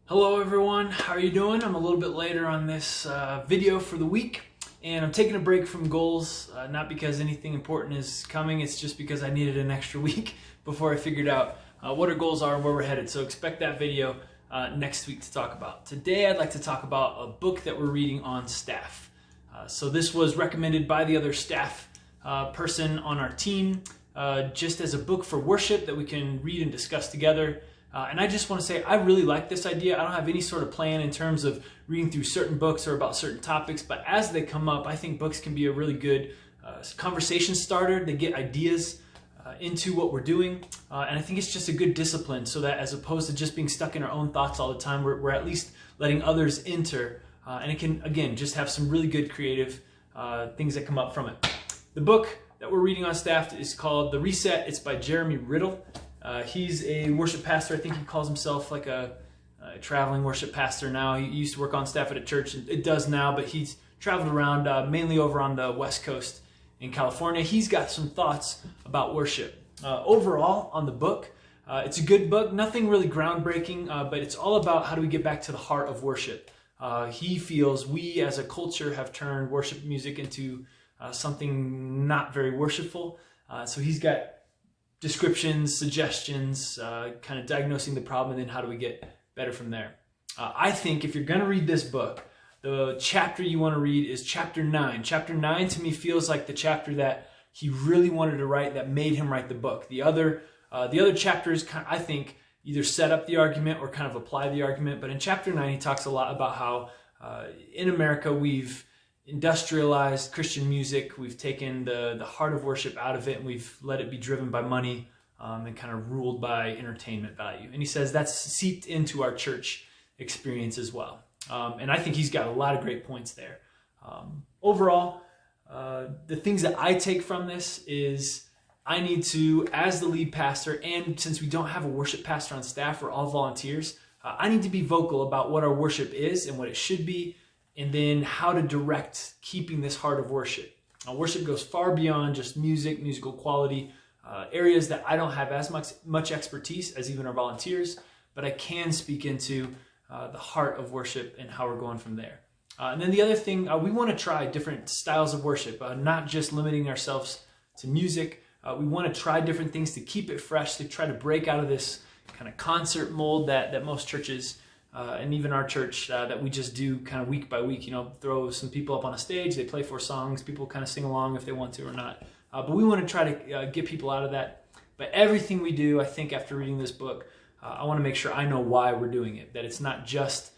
Hello everyone, how are you doing? I'm a little bit later on this video for the week, and I'm taking a break from goals, not because anything important is coming, it's just because I needed an extra week before I figured out what our goals are and where we're headed. So expect that video next week to talk about. Today I'd like to talk about a book that we're reading on staff. So this was recommended by the other staff person on our team, just as a book for worship that we can read and discuss together. And I just want to say I really like this idea. I don't have any sort of plan in terms of reading through certain books or about certain topics, but as they come up, I think books can be a really good conversation starter. They get ideas into what we're doing, and I think it's just a good discipline so that as opposed to just being stuck in our own thoughts all the time, we're at least letting others enter, and it can, again, just have some really good creative things that come up from it. The book that we're reading on staff is called The Reset. It's by Jeremy Riddle. He's a worship pastor. I think he calls himself like a traveling worship pastor now. He used to work on staff at a church, and it does now, but he's traveled around mainly over on the West Coast in California. He's got some thoughts about worship. Overall, on the book, it's a good book, nothing really groundbreaking, but it's all about how do we get back to the heart of worship. He feels we as a culture have turned worship music into something not very worshipful. So he's got descriptions, suggestions, kind of diagnosing the problem, and then how do we get better from there. I think if you're going to read this book, the chapter you want to read is chapter 9. Chapter 9 to me feels like the chapter that he really wanted to write that made him write the book. The other chapters, I think, either set up the argument or kind of apply the argument, but in chapter 9 he talks a lot about how in America we've industrialized Christian music. We've taken the heart of worship out of it, and we've let it be driven by money and kind of ruled by entertainment value. And he says that's seeped into our church experience as well. And I think he's got a lot of great points there. Overall, the things that I take from this is I need to, as the lead pastor, and since we don't have a worship pastor on staff, we're all volunteers, I need to be vocal about what our worship is and what it should be, and then how to direct keeping this heart of worship. Worship goes far beyond just music, musical quality, areas that I don't have as much expertise as even our volunteers, but I can speak into the heart of worship and how we're going from there. And then the other thing, we want to try different styles of worship, not just limiting ourselves to music. We want to try different things to keep it fresh, to try to break out of this kind of concert mold that most churches and even our church that we just do kind of week by week, throw some people up on a stage, they play 4 songs, people kind of sing along if they want to or not. But we want to try to get people out of that. But everything we do, I think after reading this book, I want to make sure I know why we're doing it, that it's not just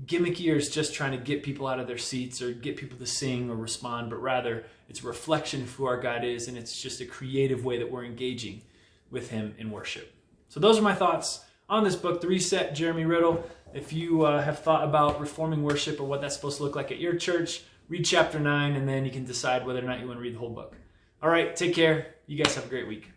gimmicky or it's just trying to get people out of their seats or get people to sing or respond, but rather it's a reflection of who our God is, and it's just a creative way that we're engaging with Him in worship. So those are my thoughts on this book, The Reset, Jeremy Riddle. If you have thought about reforming worship or what that's supposed to look like at your church, read chapter 9, and then you can decide whether or not you want to read the whole book. All right, take care. You guys have a great week.